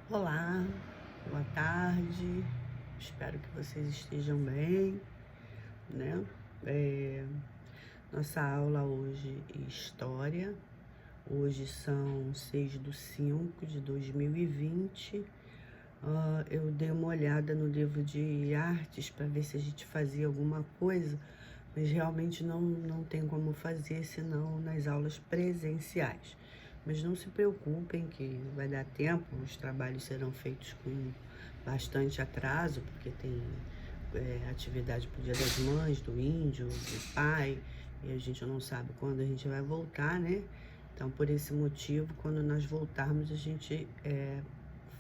Olá, boa tarde, espero que vocês estejam bem, né? É, Nossa aula hoje é História, hoje são 6/5 de 2020. Eu dei uma olhada no livro de artes para ver se a gente fazia alguma coisa, mas realmente não tem como fazer senão nas aulas presenciais. Mas não se preocupem que vai dar tempo, os trabalhos serão feitos com bastante atraso, porque tem atividade para o Dia das Mães, do Índio, do Pai, e a gente não sabe quando a gente vai voltar, né? Então, por esse motivo, quando nós voltarmos, a gente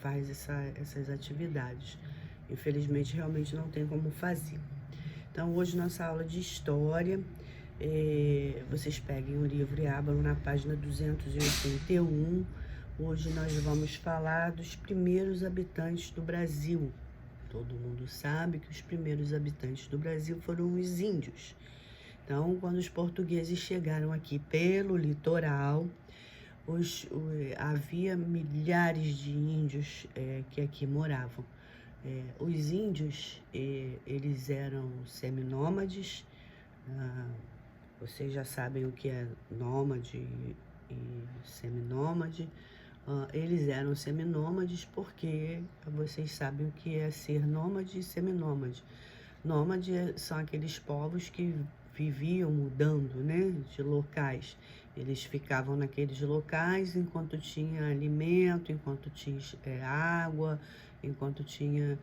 faz essas atividades. Infelizmente, realmente não tem como fazer. Então, hoje nossa aula de História, vocês peguem o livro e abram na página 281. Hoje nós vamos falar dos primeiros habitantes do Brasil. Todo mundo sabe que os primeiros habitantes do Brasil foram os índios. Então, quando os portugueses chegaram aqui pelo litoral, havia milhares de índios que aqui moravam. Os índios, eles eram seminômades. Vocês já sabem o que é nômade e seminômade. Eles eram seminômades porque vocês sabem o que é ser nômade e seminômade. Nômade são aqueles povos que viviam mudando, né, de locais. Eles ficavam naqueles locais enquanto tinha alimento, enquanto tinha água, enquanto tinha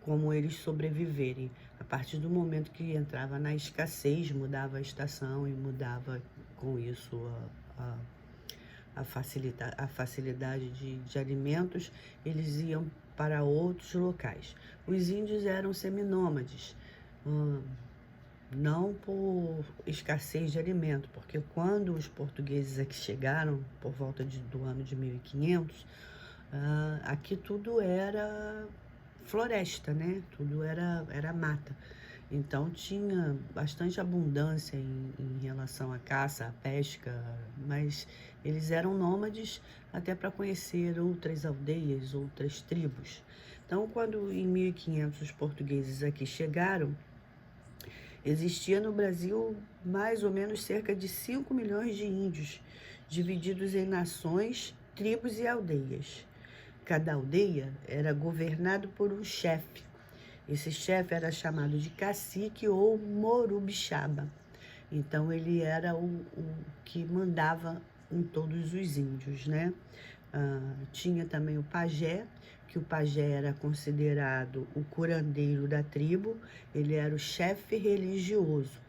como eles sobreviverem. A partir do momento que entrava na escassez, mudava a estação e mudava com isso a facilidade de alimentos, eles iam para outros locais. Os índios eram seminômades, não por escassez de alimento, porque quando os portugueses aqui chegaram, por volta do ano de 1500, aqui tudo era floresta, né? Tudo era mata. Então tinha bastante abundância em relação à caça, à pesca, mas eles eram nômades até para conhecer outras aldeias, outras tribos. Então, quando em 1500 os portugueses aqui chegaram, existia no Brasil mais ou menos cerca de 5 milhões de índios, divididos em nações, tribos e aldeias. Cada aldeia era governada por um chefe. Esse chefe era chamado de cacique ou morubixaba. Então, ele era o que mandava em todos os índios, né? Tinha também o pajé, que o pajé era considerado o curandeiro da tribo, ele era o chefe religioso.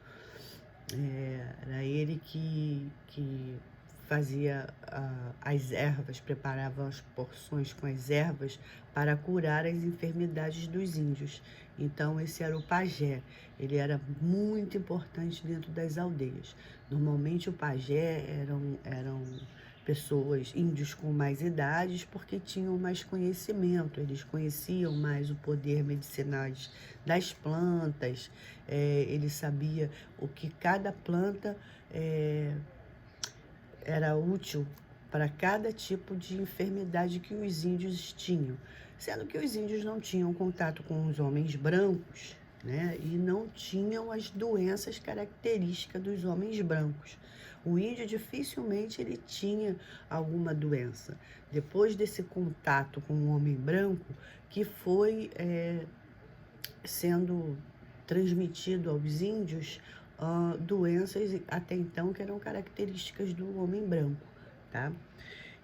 Era ele que fazia as ervas, preparava as porções com as ervas para curar as enfermidades dos índios. Então, esse era o pajé. Ele era muito importante dentro das aldeias. Normalmente, o pajé eram pessoas, índios com mais idades, porque tinham mais conhecimento, eles conheciam mais o poder medicinal das plantas, ele sabia o que cada planta era útil para cada tipo de enfermidade que os índios tinham, sendo que os índios não tinham contato com os homens brancos, né? E não tinham as doenças características dos homens brancos. O índio dificilmente ele tinha alguma doença. Depois desse contato com o homem branco, que foi sendo transmitido aos índios doenças até então que eram características do homem branco, tá?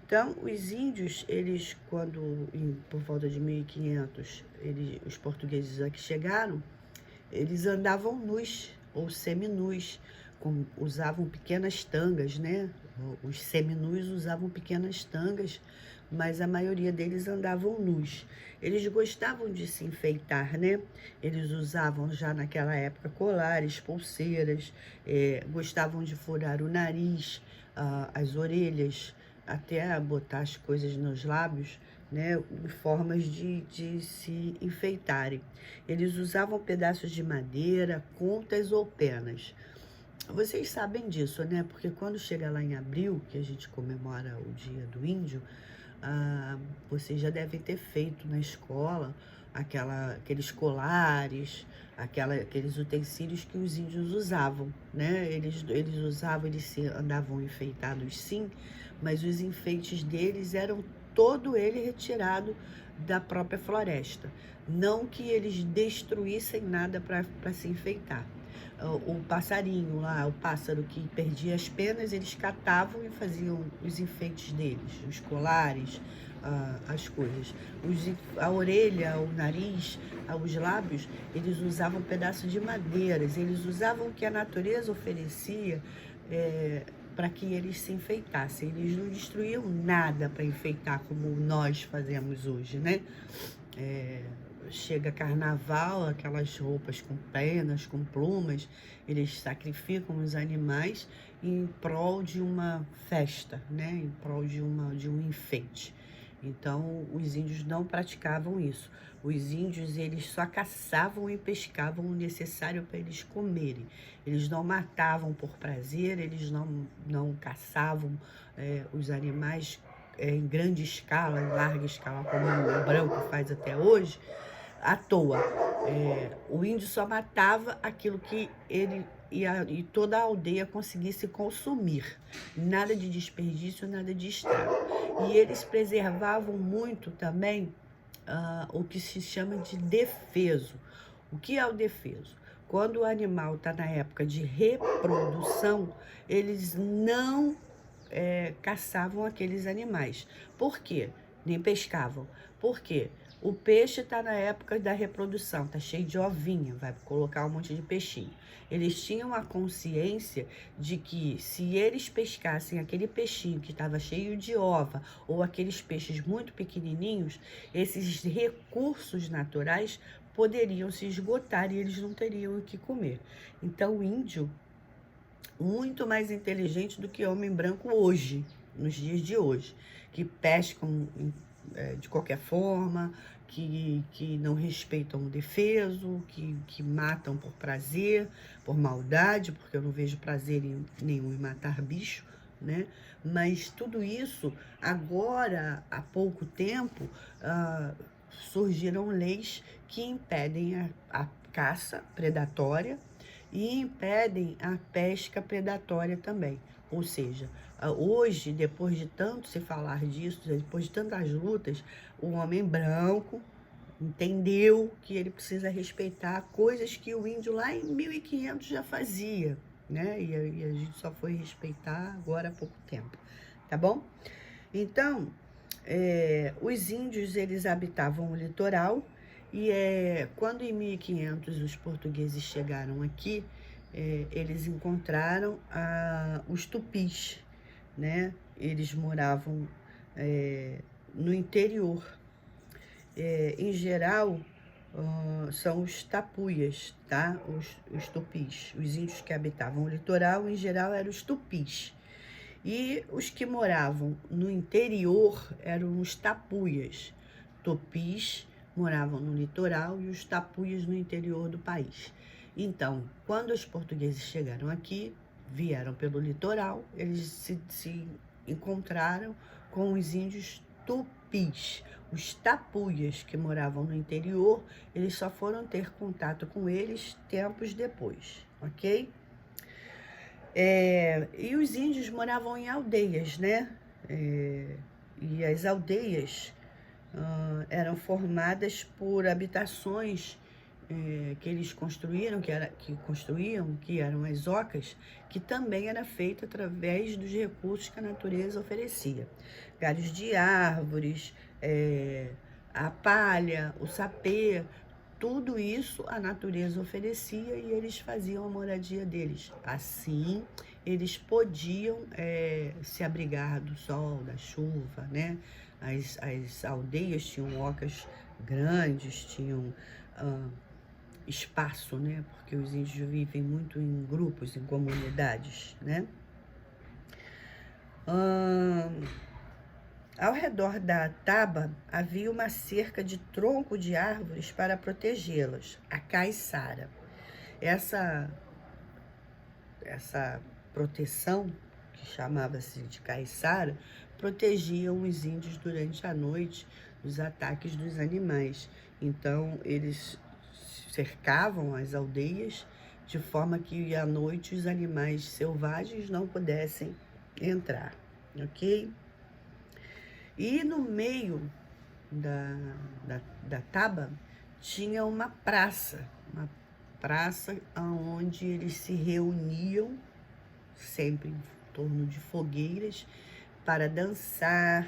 Então, os índios, eles, por volta de 1500, os portugueses aqui chegaram, eles andavam nus ou seminus, usavam pequenas tangas, né? Os seminus usavam pequenas tangas, mas a maioria deles andavam nus. Eles gostavam de se enfeitar, né? Eles usavam já naquela época colares, pulseiras, gostavam de furar o nariz, as orelhas, até botar as coisas nos lábios, né, formas de se enfeitarem. Eles usavam pedaços de madeira, contas ou penas. Vocês sabem disso, né? Porque quando chega lá em abril, que a gente comemora o Dia do Índio, Vocês já devem ter feito na escola aqueles colares, aqueles utensílios que os índios usavam, né? Eles usavam, andavam enfeitados sim, mas os enfeites deles eram todo ele retirado da própria floresta. Não que eles destruíssem nada para se enfeitar. O passarinho lá, o pássaro que perdia as penas, eles catavam e faziam os enfeites deles, os colares, as coisas. A orelha, o nariz, os lábios, eles usavam pedaços de madeiras, eles usavam o que a natureza oferecia para que eles se enfeitassem. Eles não destruíam nada para enfeitar como nós fazemos hoje, né? Chega carnaval, aquelas roupas com penas, com plumas, eles sacrificam os animais em prol de uma festa, né? Em prol de um enfeite. Então, os índios não praticavam isso. Os índios, eles só caçavam e pescavam o necessário para eles comerem. Eles não matavam por prazer, eles não caçavam os animais em grande escala, em larga escala, como o branco faz até hoje, à toa. O índio só matava aquilo que ele e toda a aldeia conseguisse consumir. Nada de desperdício, nada de estrago. E eles preservavam muito também o que se chama de defeso. O que é o defeso? Quando o animal está na época de reprodução, eles não caçavam aqueles animais. Por quê? Nem pescavam. Por quê? O peixe está na época da reprodução, está cheio de ovinha, vai colocar um monte de peixinho. Eles tinham a consciência de que se eles pescassem aquele peixinho que estava cheio de ova, ou aqueles peixes muito pequenininhos, esses recursos naturais poderiam se esgotar e eles não teriam o que comer. Então o índio, muito mais inteligente do que homem branco hoje, nos dias de hoje, que pescam de qualquer forma, que não respeitam o defeso, que matam por prazer, por maldade, porque eu não vejo prazer nenhum em matar bicho, né? Mas tudo isso, agora, há pouco tempo, surgiram leis que impedem a caça predatória e impedem a pesca predatória também. Ou seja, hoje, depois de tanto se falar disso, depois de tantas lutas, o homem branco entendeu que ele precisa respeitar coisas que o índio lá em 1500 já fazia, né? E a gente só foi respeitar agora há pouco tempo, tá bom? Então, os índios, eles habitavam o litoral e quando em 1500 os portugueses chegaram aqui, eles encontraram os tupis, né? Eles moravam no interior. Em geral, são os tapuias, tá? Os tupis. Os índios que habitavam o litoral, em geral, eram os tupis. E os que moravam no interior eram os tapuias. Tupis moravam no litoral e os tapuias no interior do país. Então, quando os portugueses chegaram aqui, vieram pelo litoral, eles se encontraram com os índios tupis. Os tapuias que moravam no interior, eles só foram ter contato com eles tempos depois, ok? E os índios moravam em aldeias, né? E as aldeias eram formadas por habitações que eles construíram, que eram as ocas, que também era feita através dos recursos que a natureza oferecia. Galhos de árvores, a palha, o sapê, tudo isso a natureza oferecia e eles faziam a moradia deles. Assim, eles podiam se abrigar do sol, da chuva, né? As aldeias tinham ocas grandes, tinham espaço, né? Porque os índios vivem muito em grupos, em comunidades, né? Ao redor da taba havia uma cerca de tronco de árvores para protegê-las, a caiçara. Essa proteção, que chamava-se de caiçara, protegiam os índios durante a noite dos ataques dos animais. Então, eles cercavam as aldeias de forma que à noite os animais selvagens não pudessem entrar, ok? E no meio da taba tinha uma praça onde eles se reuniam, sempre em torno de fogueiras, para dançar,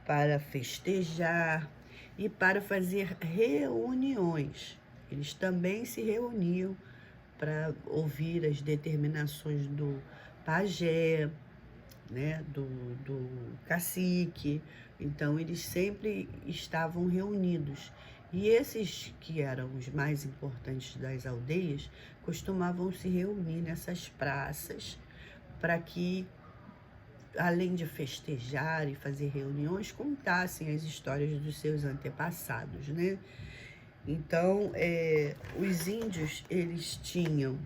para festejar e para fazer reuniões. Eles também se reuniam para ouvir as determinações do pajé, né, do cacique. Então, eles sempre estavam reunidos. E esses que eram os mais importantes das aldeias costumavam se reunir nessas praças para que, além de festejar e fazer reuniões, contassem as histórias dos seus antepassados, né? Então, os índios, eles tinham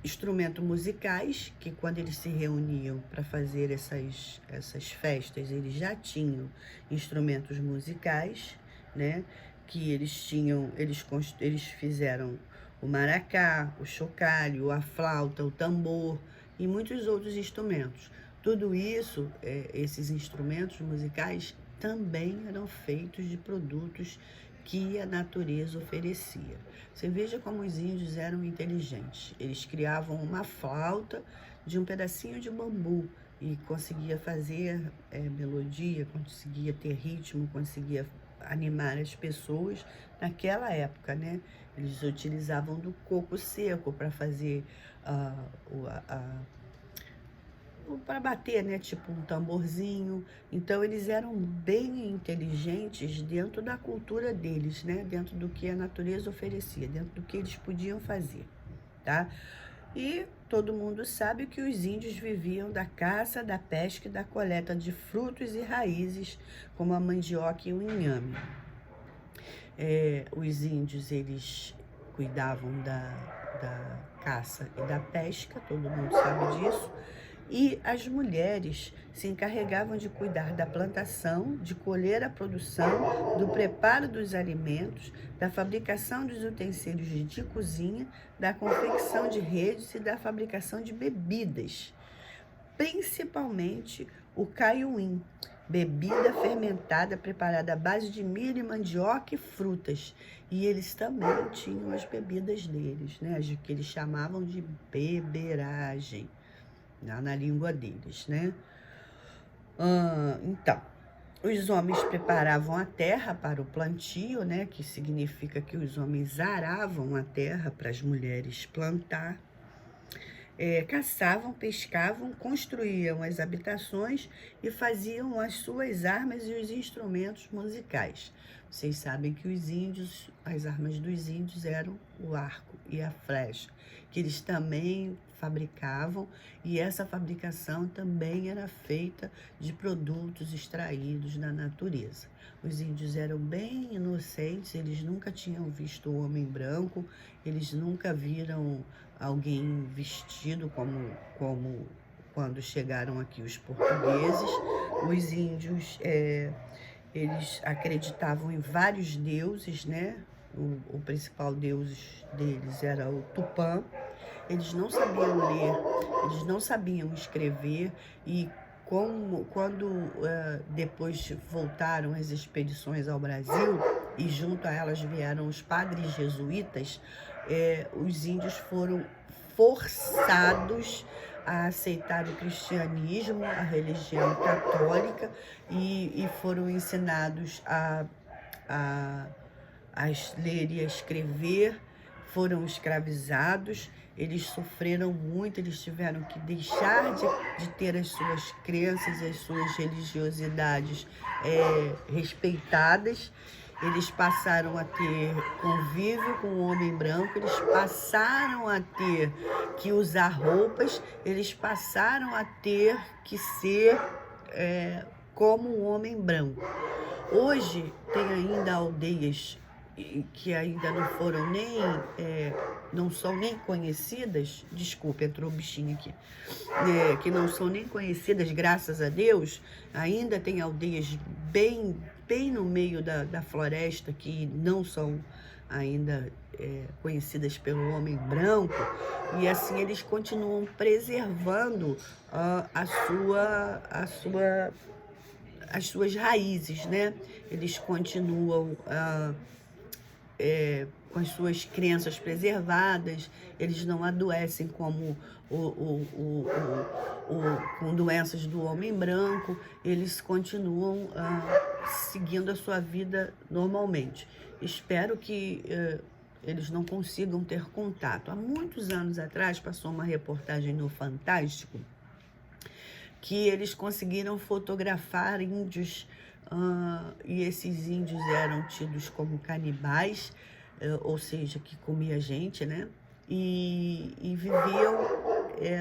instrumentos musicais, que quando eles se reuniam para fazer essas festas, eles já tinham instrumentos musicais, né? Que eles fizeram o maracá, o chocalho, a flauta, o tambor e muitos outros instrumentos. Tudo isso, esses instrumentos musicais também eram feitos de produtos que a natureza oferecia. Você veja como os índios eram inteligentes. Eles criavam uma flauta de um pedacinho de bambu e conseguia fazer melodia, conseguia ter ritmo, conseguia animar as pessoas naquela época, né? Eles utilizavam do coco seco para fazer para bater, né? Tipo um tamborzinho. Então, eles eram bem inteligentes dentro da cultura deles, né? Dentro do que a natureza oferecia, dentro do que eles podiam fazer, tá? E todo mundo sabe que os índios viviam da caça, da pesca e da coleta de frutos e raízes, como a mandioca e o inhame. Os índios, eles cuidavam da caça e da pesca, todo mundo sabe disso. E as mulheres se encarregavam de cuidar da plantação, de colher a produção, do preparo dos alimentos, da fabricação dos utensílios de cozinha, da confecção de redes e da fabricação de bebidas, principalmente o caiuim, bebida fermentada preparada à base de milho, mandioca e frutas. E eles também tinham as bebidas deles, né, as que eles chamavam de beberagem, na língua deles, né? Então, os homens preparavam a terra para o plantio, né? Que significa que os homens aravam a terra para as mulheres plantar. Caçavam, pescavam, construíam as habitações e faziam as suas armas e os instrumentos musicais. Vocês sabem que as armas dos índios eram o arco e a flecha, que eles também fabricavam, e essa fabricação também era feita de produtos extraídos da natureza. Os índios eram bem inocentes, eles nunca tinham visto o homem branco, eles nunca viram alguém vestido como quando chegaram aqui os portugueses. Os índios, eles acreditavam em vários deuses, né? O principal deus deles era o Tupã. Eles não sabiam ler, eles não sabiam escrever, e quando depois voltaram as expedições ao Brasil e junto a elas vieram os padres jesuítas, os índios foram forçados a aceitar o cristianismo, a religião católica, e foram ensinados a ler e a escrever, foram escravizados. Eles sofreram muito, eles tiveram que deixar de ter as suas crenças, as suas religiosidades respeitadas. Eles passaram a ter convívio com o homem branco, eles passaram a ter que usar roupas, eles passaram a ter que ser como um homem branco. Hoje tem ainda aldeias que ainda não foram nem, não são nem conhecidas, desculpa, entrou um bichinho aqui, que não são nem conhecidas, graças a Deus, ainda tem aldeias bem no meio da floresta que não são ainda conhecidas pelo homem branco, e assim eles continuam preservando as suas raízes, né? Eles continuam com as suas crenças preservadas, eles não adoecem como com doenças do homem branco, eles continuam seguindo a sua vida normalmente. Espero que eles não consigam ter contato. Há muitos anos atrás passou uma reportagem no Fantástico que eles conseguiram fotografar índios, e esses índios eram tidos como canibais, ou seja, que comia gente, né? E viviam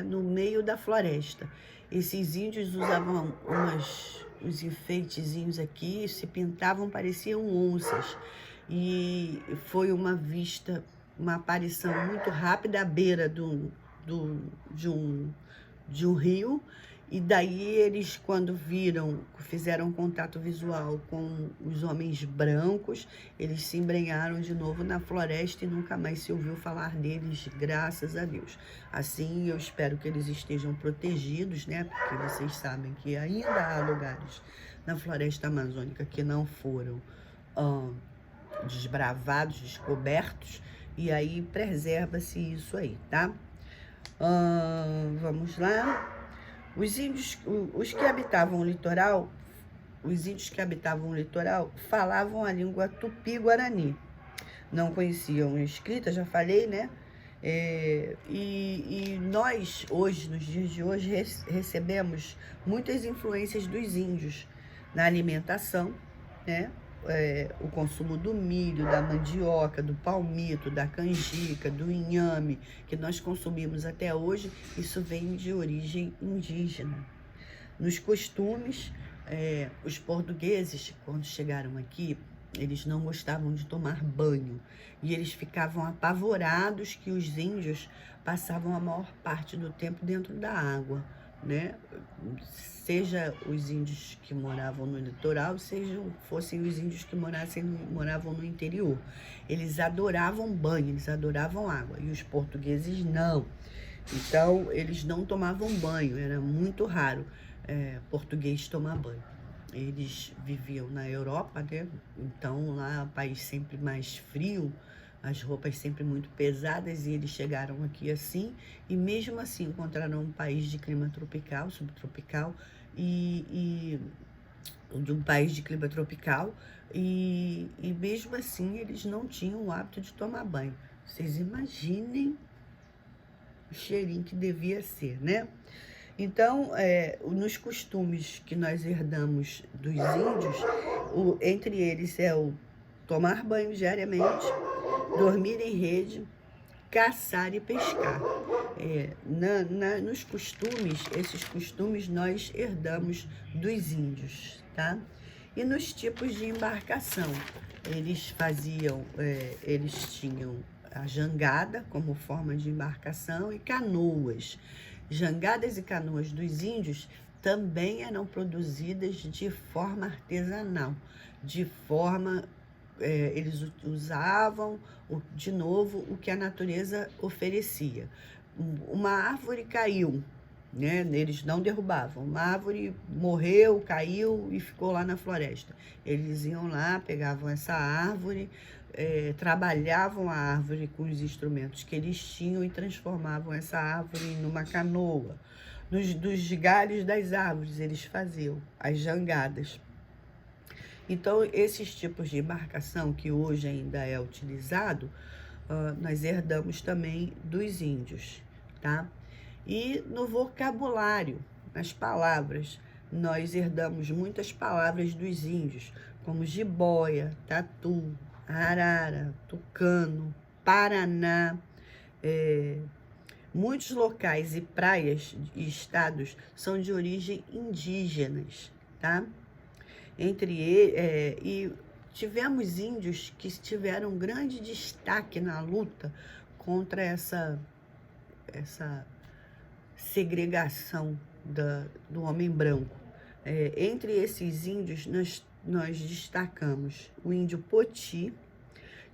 no meio da floresta. Esses índios usavam uns enfeitezinhos aqui, se pintavam, pareciam onças. E foi uma aparição muito rápida à beira de um rio. E daí eles, quando fizeram contato visual com os homens brancos, eles se embrenharam de novo na floresta e nunca mais se ouviu falar deles, graças a Deus. Assim, eu espero que eles estejam protegidos, né? Porque vocês sabem que ainda há lugares na floresta amazônica que não foram desbravados, descobertos, e aí preserva-se isso aí, tá? Vamos lá. Os índios que habitavam o litoral falavam a língua tupi-guarani. Não conheciam escrita, já falei, né? E nós, hoje, nos dias de hoje, recebemos muitas influências dos índios na alimentação, né? O consumo do milho, da mandioca, do palmito, da canjica, do inhame, que nós consumimos até hoje, isso vem de origem indígena. Nos costumes, os portugueses, quando chegaram aqui, eles não gostavam de tomar banho, e eles ficavam apavorados que os índios passavam a maior parte do tempo dentro da água, né? Seja os índios que moravam no litoral, fossem os índios que moravam no interior. Eles adoravam banho, eles adoravam água, e os portugueses não. Então, eles não tomavam banho, era muito raro português tomar banho. Eles viviam na Europa, né? Então lá, país sempre mais frio, as roupas sempre muito pesadas, e eles chegaram aqui assim, e mesmo assim encontraram um país de clima tropical, subtropical, e de um país de clima tropical, e mesmo assim eles não tinham o hábito de tomar banho. Vocês imaginem o cheirinho que devia ser, né? Então, nos costumes que nós herdamos dos índios, entre eles é o tomar banho diariamente, dormir em rede, caçar e pescar. Nos costumes, esses costumes nós herdamos dos índios, tá? E nos tipos de embarcação, eles tinham a jangada como forma de embarcação e canoas. Jangadas e canoas dos índios também eram produzidas de forma artesanal, eles usavam, de novo, o que a natureza oferecia. Uma árvore caiu, né? Eles não derrubavam. Uma árvore morreu, caiu e ficou lá na floresta. Eles iam lá, pegavam essa árvore, trabalhavam a árvore com os instrumentos que eles tinham e transformavam essa árvore numa canoa. Dos galhos das árvores eles faziam as jangadas. Então, esses tipos de embarcação que hoje ainda é utilizado, nós herdamos também dos índios, tá? E no vocabulário, nas palavras, nós herdamos muitas palavras dos índios, como jiboia, tatu, arara, tucano, paraná. Muitos locais e praias e estados são de origem indígenas, tá? tivemos índios que tiveram um grande destaque na luta contra essa segregação do homem branco. Entre esses índios, nós destacamos o índio Poti,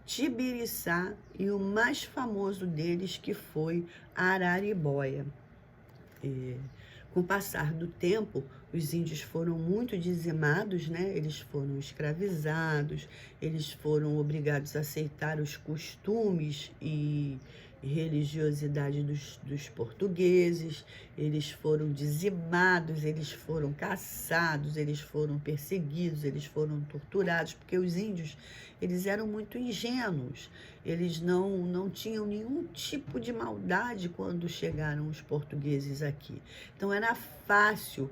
Tibiriçá e o mais famoso deles, que foi Araribóia. Com o passar do tempo, os índios foram muito dizimados, né? Eles foram escravizados, eles foram obrigados a aceitar os costumes e religiosidade dos portugueses, eles foram dizimados, eles foram caçados, eles foram perseguidos, eles foram torturados, porque os índios, eles eram muito ingênuos, eles não tinham nenhum tipo de maldade quando chegaram os portugueses aqui. Então era fácil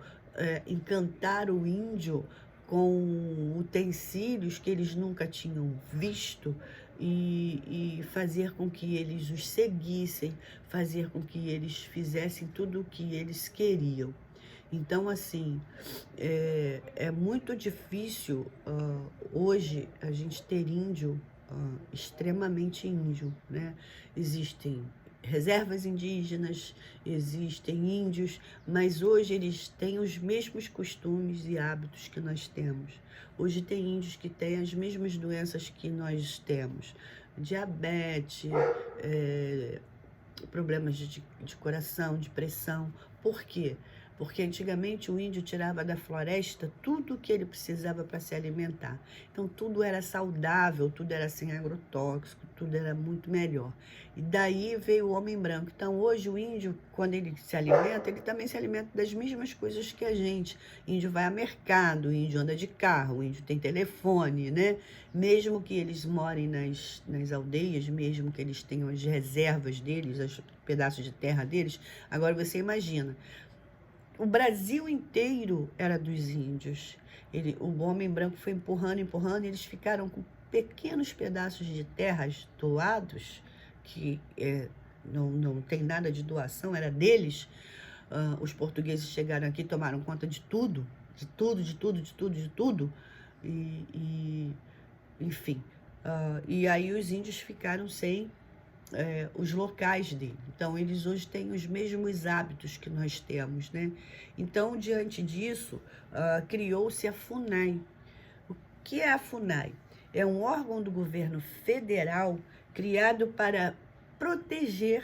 encantar o índio com utensílios que eles nunca tinham visto, e fazer com que eles os seguissem, fazer com que eles fizessem tudo o que eles queriam. Então, assim, é muito difícil hoje a gente ter índio, extremamente índio, né? Existem reservas indígenas, existem índios, mas hoje eles têm os mesmos costumes e hábitos que nós temos. Hoje tem índios que têm as mesmas doenças que nós temos, diabetes, problemas de coração, de pressão. Por quê? Porque antigamente o índio tirava da floresta tudo o que ele precisava para se alimentar. Então tudo era saudável, tudo era sem agrotóxico, tudo era muito melhor. E daí veio o homem branco. Então hoje o índio, quando ele se alimenta, ele também se alimenta das mesmas coisas que a gente. O índio vai a mercado, o índio anda de carro, o índio tem telefone, né? Mesmo que eles morem nas aldeias, mesmo que eles tenham as reservas deles, os pedaços de terra deles. Agora você imagina, o Brasil inteiro era dos índios. O homem branco foi empurrando, empurrando, e eles ficaram com pequenos pedaços de terras doados, que não tem nada de doação, era deles. Os portugueses chegaram aqui, tomaram conta de tudo, enfim. E aí os índios ficaram sem os locais dele. Então, eles hoje têm os mesmos hábitos que nós temos, né? Então, diante disso, criou-se a FUNAI. O que é a FUNAI? É um órgão do governo federal criado para proteger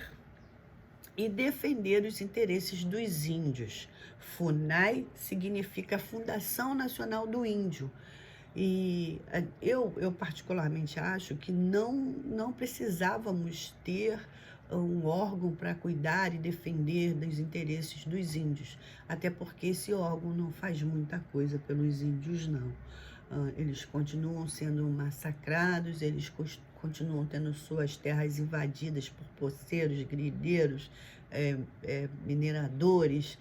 e defender os interesses dos índios. FUNAI significa Fundação Nacional do Índio. E eu particularmente acho que não precisávamos ter um órgão para cuidar e defender dos interesses dos índios, até porque esse órgão não faz muita coisa pelos índios, não. Eles continuam sendo massacrados, eles continuam tendo suas terras invadidas por poceiros, grileiros, mineradores,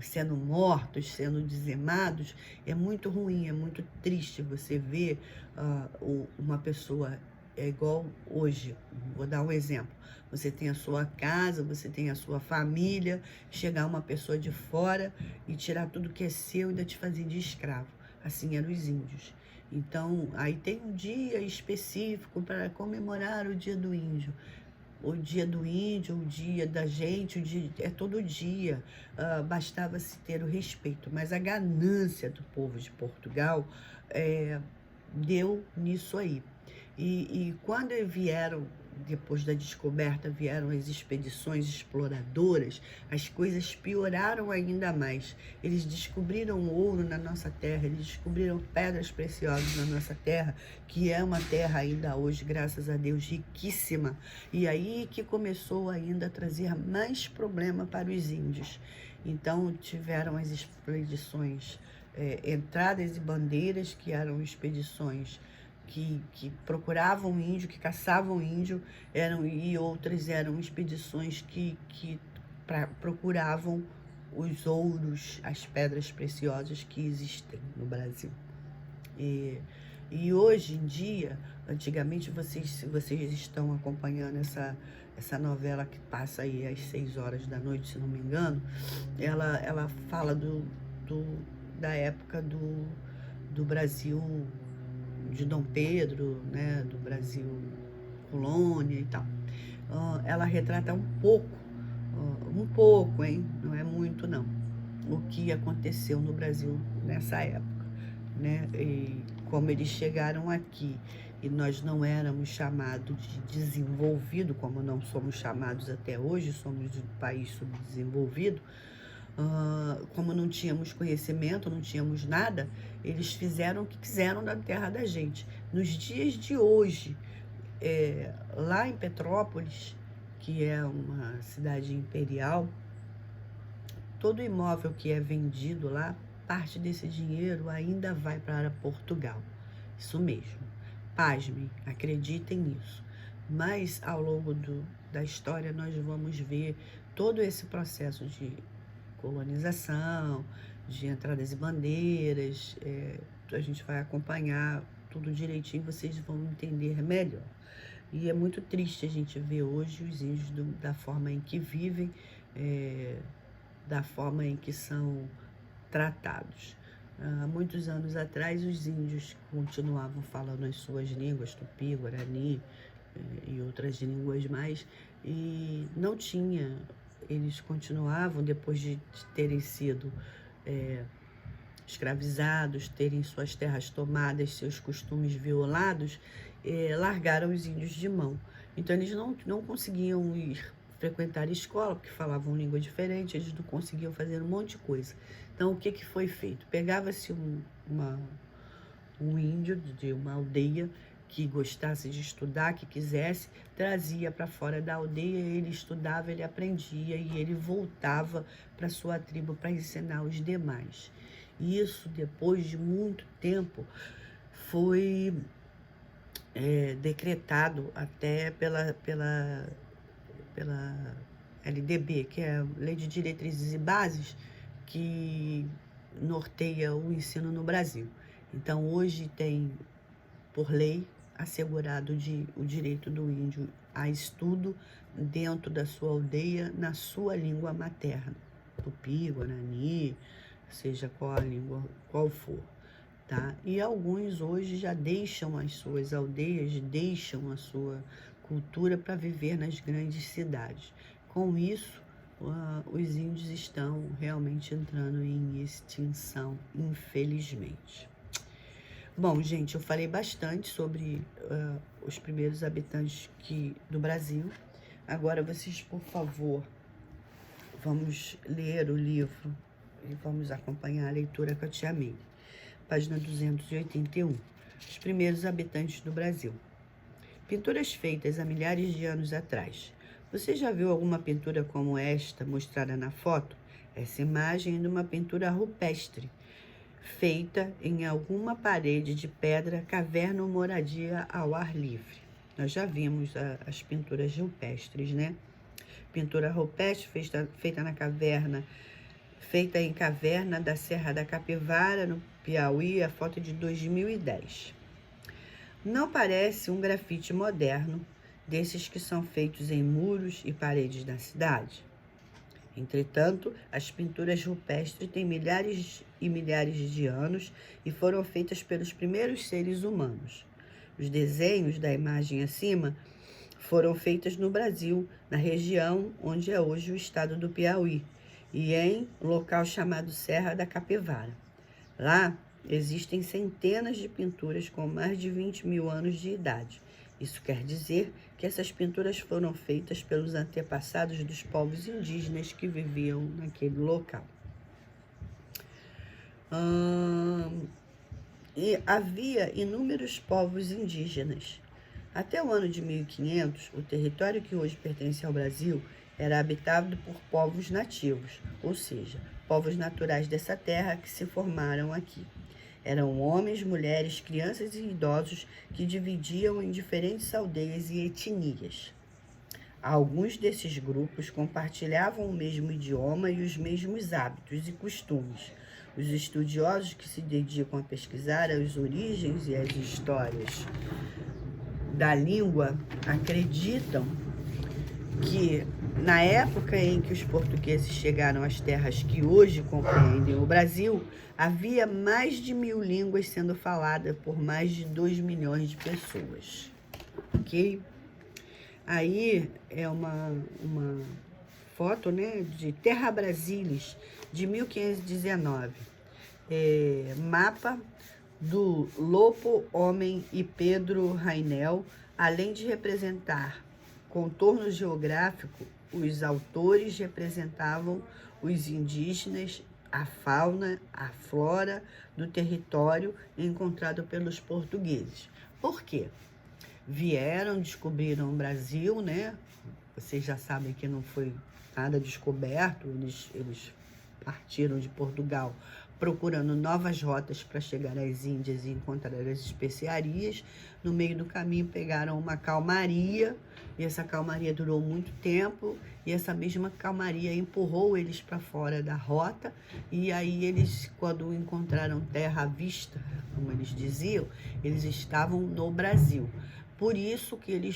sendo mortos, sendo dizimados. É muito ruim, é muito triste você ver uma pessoa, igual hoje. Vou dar um exemplo: você tem a sua casa, você tem a sua família, chegar uma pessoa de fora e tirar tudo que é seu e ainda te fazer de escravo. Assim eram os índios. Então, aí tem um dia específico para comemorar o Dia do Índio. O Dia do Índio, o Dia da gente, é todo dia. Bastava-se ter o respeito. Mas a ganância do povo de Portugal deu nisso aí. E quando vieram, depois da descoberta, vieram as expedições exploradoras, as coisas pioraram ainda mais. Eles descobriram ouro na nossa terra, eles descobriram pedras preciosas na nossa terra, que é uma terra ainda hoje, graças a Deus, riquíssima. E aí que começou ainda a trazer mais problema para os índios. Então tiveram as expedições Entradas e Bandeiras, que eram expedições que procuravam índio, que caçavam índio, e outras eram expedições que procuravam os ouros, as pedras preciosas que existem no Brasil. E hoje em dia, antigamente, se vocês estão acompanhando essa novela que passa aí às 6 horas da noite, se não me engano, ela fala da época do Brasil de Dom Pedro, né, do Brasil colônia e tal. Ela retrata um pouco, hein? Não é muito não, o que aconteceu no Brasil nessa época, né? E como eles chegaram aqui e nós não éramos chamados de desenvolvido, como não somos chamados até hoje, somos um país subdesenvolvido. Como não tínhamos conhecimento, não tínhamos nada, eles fizeram o que quiseram da terra da gente. Nos dias de hoje, lá em Petrópolis, que é uma cidade imperial, todo imóvel que é vendido lá, parte desse dinheiro ainda vai para Portugal. Isso mesmo. Pasmem, acreditem nisso. Mas ao longo da história nós vamos ver todo esse processo de colonização, de entradas e bandeiras, a gente vai acompanhar tudo direitinho, vocês vão entender melhor. E é muito triste a gente ver hoje os índios da forma em que vivem, da forma em que são tratados. Há muitos anos atrás, os índios continuavam falando as suas línguas, tupi, guarani e outras línguas mais, e não tinha, eles continuavam, depois de terem sido escravizados, terem suas terras tomadas, seus costumes violados, largaram os índios de mão. Então eles não conseguiam ir frequentar escola, porque falavam língua diferente, eles não conseguiam fazer um monte de coisa. Então o que foi feito? Pegava-se um índio de uma aldeia que gostasse de estudar, que quisesse, trazia para fora da aldeia, ele estudava, ele aprendia e ele voltava para sua tribo para ensinar os demais. Isso, depois de muito tempo, foi decretado até pela LDB, que é a Lei de Diretrizes e Bases, que norteia o ensino no Brasil. Então, hoje tem, por lei, assegurado o direito do índio a estudo dentro da sua aldeia, na sua língua materna, tupi, guarani, seja qual a língua, qual for, tá? E alguns hoje já deixam as suas aldeias, deixam a sua cultura para viver nas grandes cidades. Com isso, os índios estão realmente entrando em extinção, infelizmente. Bom, gente, eu falei bastante sobre os primeiros habitantes do Brasil. Agora, vocês, por favor, vamos ler o livro e vamos acompanhar a leitura com a tia Mili. Página 281. Os primeiros habitantes do Brasil. Pinturas feitas há milhares de anos atrás. Você já viu alguma pintura como esta mostrada na foto? Essa imagem é de uma pintura rupestre, feita em alguma parede de pedra, caverna ou moradia ao ar livre. Nós já vimos as pinturas rupestres, né? Pintura rupestre feita em caverna da Serra da Capivara, no Piauí, a foto de 2010. Não parece um grafite moderno, desses que são feitos em muros e paredes da cidade. Entretanto, as pinturas rupestres têm milhares e milhares de anos e foram feitas pelos primeiros seres humanos. Os desenhos da imagem acima foram feitos no Brasil, na região onde é hoje o estado do Piauí, e em local chamado Serra da Capivara. Lá existem centenas de pinturas com mais de 20 mil anos de idade. Isso quer dizer que essas pinturas foram feitas pelos antepassados dos povos indígenas que viviam naquele local. E havia inúmeros povos indígenas. Até o ano de 1500, o território que hoje pertence ao Brasil era habitado por povos nativos, ou seja, povos naturais dessa terra que se formaram aqui. Eram homens, mulheres, crianças e idosos que dividiam em diferentes aldeias e etnias. Alguns desses grupos compartilhavam o mesmo idioma e os mesmos hábitos e costumes. Os estudiosos que se dedicam a pesquisar as origens e as histórias da língua acreditam que Na época em que os portugueses chegaram às terras que hoje compreendem o Brasil, havia mais de 1.000 línguas sendo faladas por mais de 2 milhões de pessoas, ok? Aí é uma foto, né, de Terra Brasilis, de 1519. Mapa do Lopo Homem e Pedro Rainel, além de representar contorno geográfico, os autores representavam os indígenas, a fauna, a flora do território encontrado pelos portugueses. Por quê? Vieram, descobriram o Brasil, né? Vocês já sabem que não foi nada descoberto, eles partiram de Portugal procurando novas rotas para chegar às Índias e encontrar as especiarias. No meio do caminho pegaram uma calmaria, e essa calmaria durou muito tempo, e essa mesma calmaria empurrou eles para fora da rota, e aí eles, quando encontraram terra à vista, como eles diziam, eles estavam no Brasil. Por isso que eles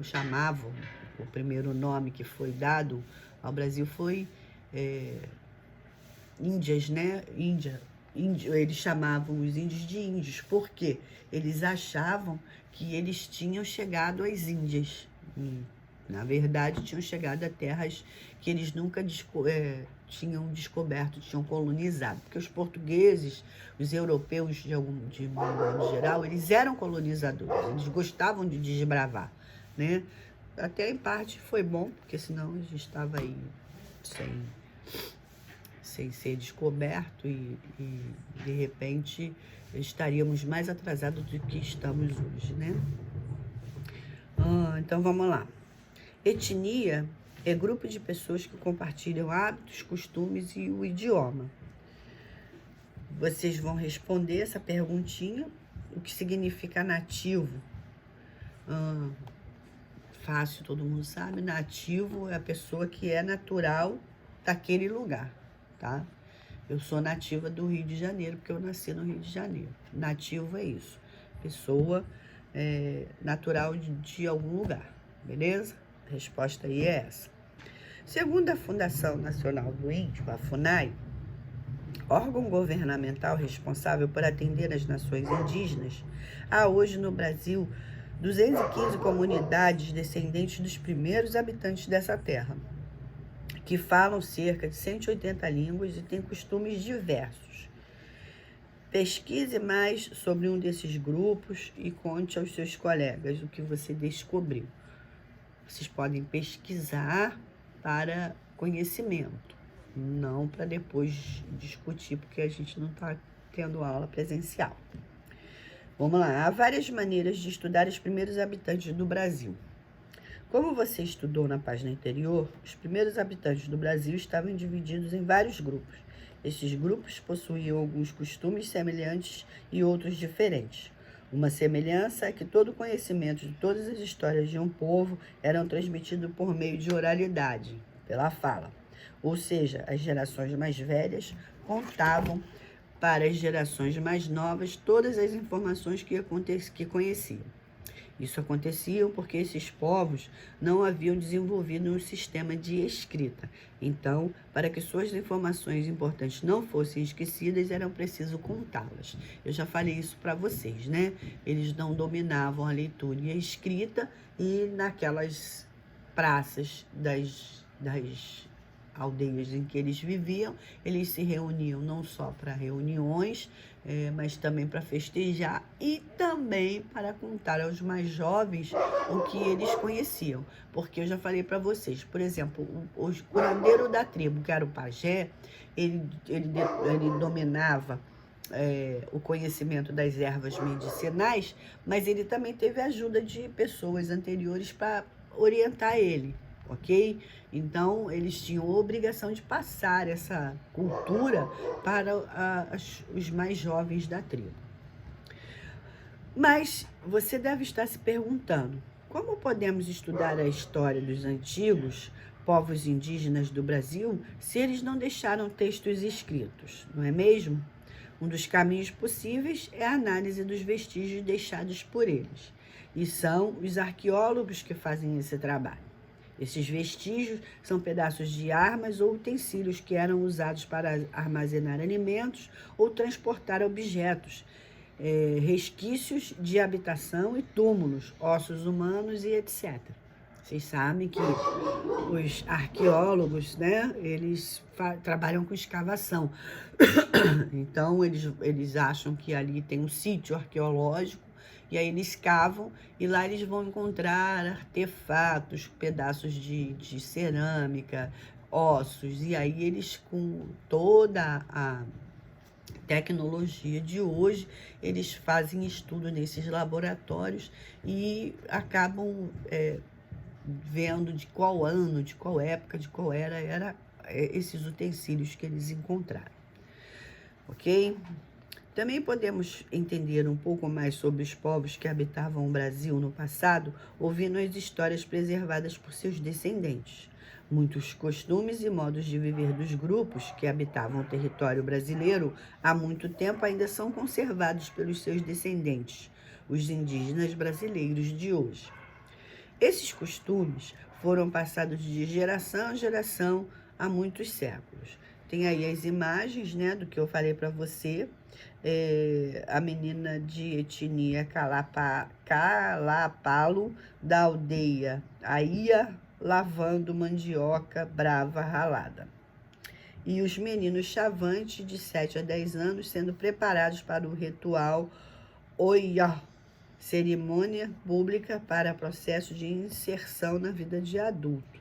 chamavam, o primeiro nome que foi dado ao Brasil foi Índias, né? Eles chamavam os índios de índios, porque eles achavam que eles tinham chegado às Índias. Na verdade, tinham chegado a terras que eles nunca tinham descoberto, tinham colonizado. Porque os portugueses, os europeus, de modo geral, eles eram colonizadores, eles gostavam de desbravar, né? Até em parte foi bom, porque senão a gente estava aí sem ser descoberto e de repente estaríamos mais atrasados do que estamos hoje, né? Então vamos lá. Etnia é grupo de pessoas que compartilham hábitos, costumes e o idioma. Vocês vão responder essa perguntinha. O que significa nativo? Fácil, todo mundo sabe. Nativo é a pessoa que é natural daquele lugar, tá? Eu sou nativa do Rio de Janeiro, porque eu nasci no Rio de Janeiro. Nativo é isso. Pessoa natural de algum lugar, beleza? A resposta aí é essa. Segundo a Fundação Nacional do Índio, a FUNAI, órgão governamental responsável por atender as nações indígenas, há hoje no Brasil 215 comunidades descendentes dos primeiros habitantes dessa terra, que falam cerca de 180 línguas e têm costumes diversos. Pesquise mais sobre um desses grupos e conte aos seus colegas o que você descobriu. Vocês podem pesquisar para conhecimento, não para depois discutir, porque a gente não está tendo aula presencial. Vamos lá. Há várias maneiras de estudar os primeiros habitantes do Brasil. Como você estudou na página anterior, os primeiros habitantes do Brasil estavam divididos em vários grupos. Esses grupos possuíam alguns costumes semelhantes e outros diferentes. Uma semelhança é que todo o conhecimento de todas as histórias de um povo eram transmitido por meio de oralidade, pela fala. Ou seja, as gerações mais velhas contavam para as gerações mais novas todas as informações que conheciam. Isso acontecia porque esses povos não haviam desenvolvido um sistema de escrita. Então, para que suas informações importantes não fossem esquecidas, era preciso contá-las. Eu já falei isso para vocês, né? Eles não dominavam a leitura e a escrita, e naquelas praças das aldeias em que eles viviam, eles se reuniam não só para reuniões, mas também para festejar e também para contar aos mais jovens o que eles conheciam. Porque eu já falei para vocês, por exemplo, o curandeiro da tribo, que era o pajé, ele dominava o conhecimento das ervas medicinais, mas ele também teve a ajuda de pessoas anteriores para orientar ele. Ok? Então, eles tinham a obrigação de passar essa cultura para os mais jovens da tribo. Mas você deve estar se perguntando, como podemos estudar a história dos antigos povos indígenas do Brasil se eles não deixaram textos escritos, não é mesmo? Um dos caminhos possíveis é a análise dos vestígios deixados por eles, e são os arqueólogos que fazem esse trabalho. Esses vestígios são pedaços de armas ou utensílios que eram usados para armazenar alimentos ou transportar objetos, resquícios de habitação e túmulos, ossos humanos e etc. Vocês sabem que os arqueólogos, né, eles trabalham com escavação. Então, eles acham que ali tem um sítio arqueológico, e aí eles cavam e lá eles vão encontrar artefatos, pedaços de cerâmica, ossos, e aí eles, com toda a tecnologia de hoje, eles fazem estudo nesses laboratórios e acabam vendo de qual ano, de qual época, de qual era esses utensílios que eles encontraram, ok? Também podemos entender um pouco mais sobre os povos que habitavam o Brasil no passado, ouvindo as histórias preservadas por seus descendentes. Muitos costumes e modos de viver dos grupos que habitavam o território brasileiro há muito tempo ainda são conservados pelos seus descendentes, os indígenas brasileiros de hoje. Esses costumes foram passados de geração em geração há muitos séculos. Tem aí as imagens, né, do que eu falei para você. A menina de etnia Calapalo, da aldeia Aia, lavando mandioca brava ralada. E os meninos chavantes de 7 a 10 anos sendo preparados para o ritual Oiá, cerimônia pública para processo de inserção na vida de adulto.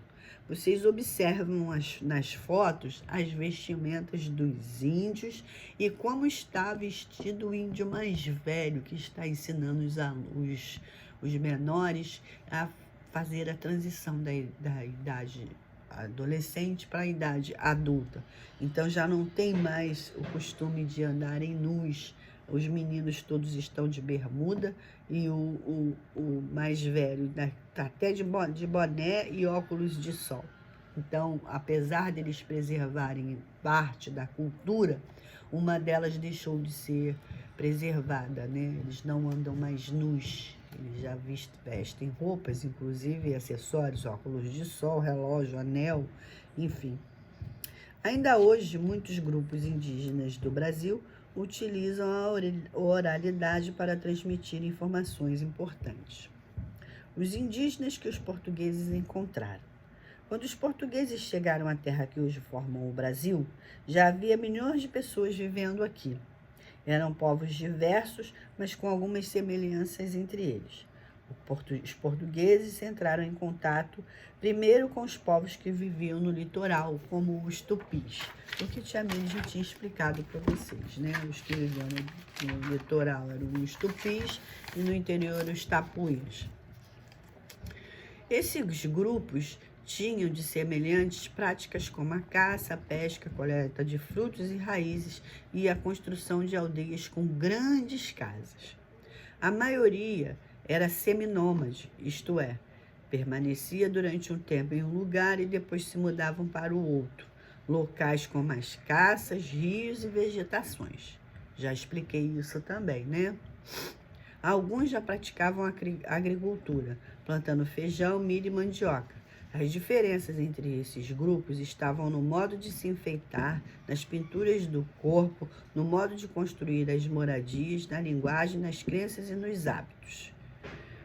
Vocês observam nas fotos as vestimentas dos índios e como está vestido o índio mais velho, que está ensinando os menores a fazer a transição da idade adolescente para a idade adulta. Então já não tem mais o costume de andarem nus. Os meninos todos estão de bermuda e o mais velho está até de boné e óculos de sol. Então, apesar deles preservarem parte da cultura, uma delas deixou de ser preservada, né? Eles não andam mais nus, eles já vestem roupas, inclusive acessórios, óculos de sol, relógio, anel, enfim. Ainda hoje, muitos grupos indígenas do Brasil utilizam a oralidade para transmitir informações importantes. Os indígenas que os portugueses encontraram. Quando os portugueses chegaram à terra que hoje formam o Brasil, já havia milhões de pessoas vivendo aqui. Eram povos diversos, mas com algumas semelhanças entre eles. Os portugueses entraram em contato primeiro com os povos que viviam no litoral, como os tupis. O que Tia Mili já tinha explicado para vocês, né? Os que viviam no litoral eram os tupis e no interior os tapuís. Esses grupos tinham de semelhantes práticas como a caça, a pesca, a coleta de frutos e raízes e a construção de aldeias com grandes casas. A maioria era seminômade, isto é, permanecia durante um tempo em um lugar e depois se mudavam para o outro, locais com mais caças, rios e vegetações. Já expliquei isso também, né? Alguns já praticavam agricultura, plantando feijão, milho e mandioca. As diferenças entre esses grupos estavam no modo de se enfeitar, nas pinturas do corpo, no modo de construir as moradias, na linguagem, nas crenças e nos hábitos.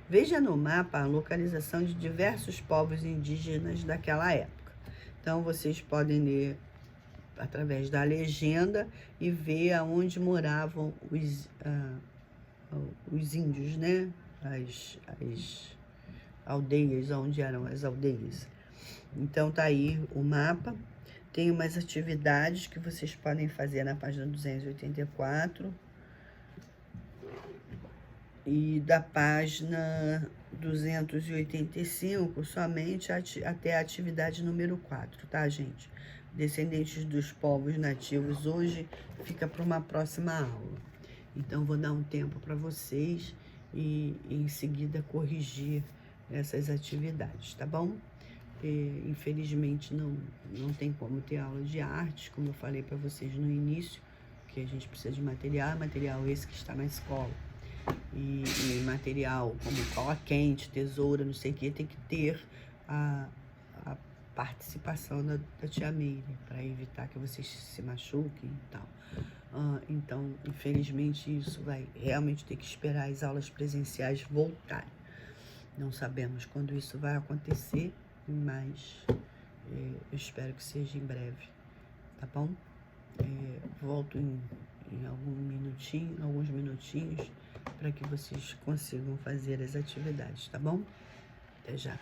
Veja no mapa a localização de diversos povos indígenas daquela época. Então, vocês podem ler através da legenda e ver aonde moravam os índios, né? As aldeias, onde eram as aldeias. Então, tá aí o mapa. Tem umas atividades que vocês podem fazer na página 284. E da página 285, somente até a atividade número 4, tá, gente? Descendentes dos povos nativos hoje fica para uma próxima aula. Então, vou dar um tempo para vocês e em seguida corrigir essas atividades, tá bom? Infelizmente, não tem como ter aula de artes, como eu falei para vocês no início, que a gente precisa de material esse que está na escola. E material como cola quente, tesoura, não sei o que, tem que ter participação da tia Meire, para evitar que vocês se machuquem e tal. Então, infelizmente, isso vai realmente ter que esperar as aulas presenciais voltarem. Não sabemos quando isso vai acontecer, mas eu espero que seja em breve, tá bom? Volto em alguns minutinhos, para que vocês consigam fazer as atividades, tá bom? Até já.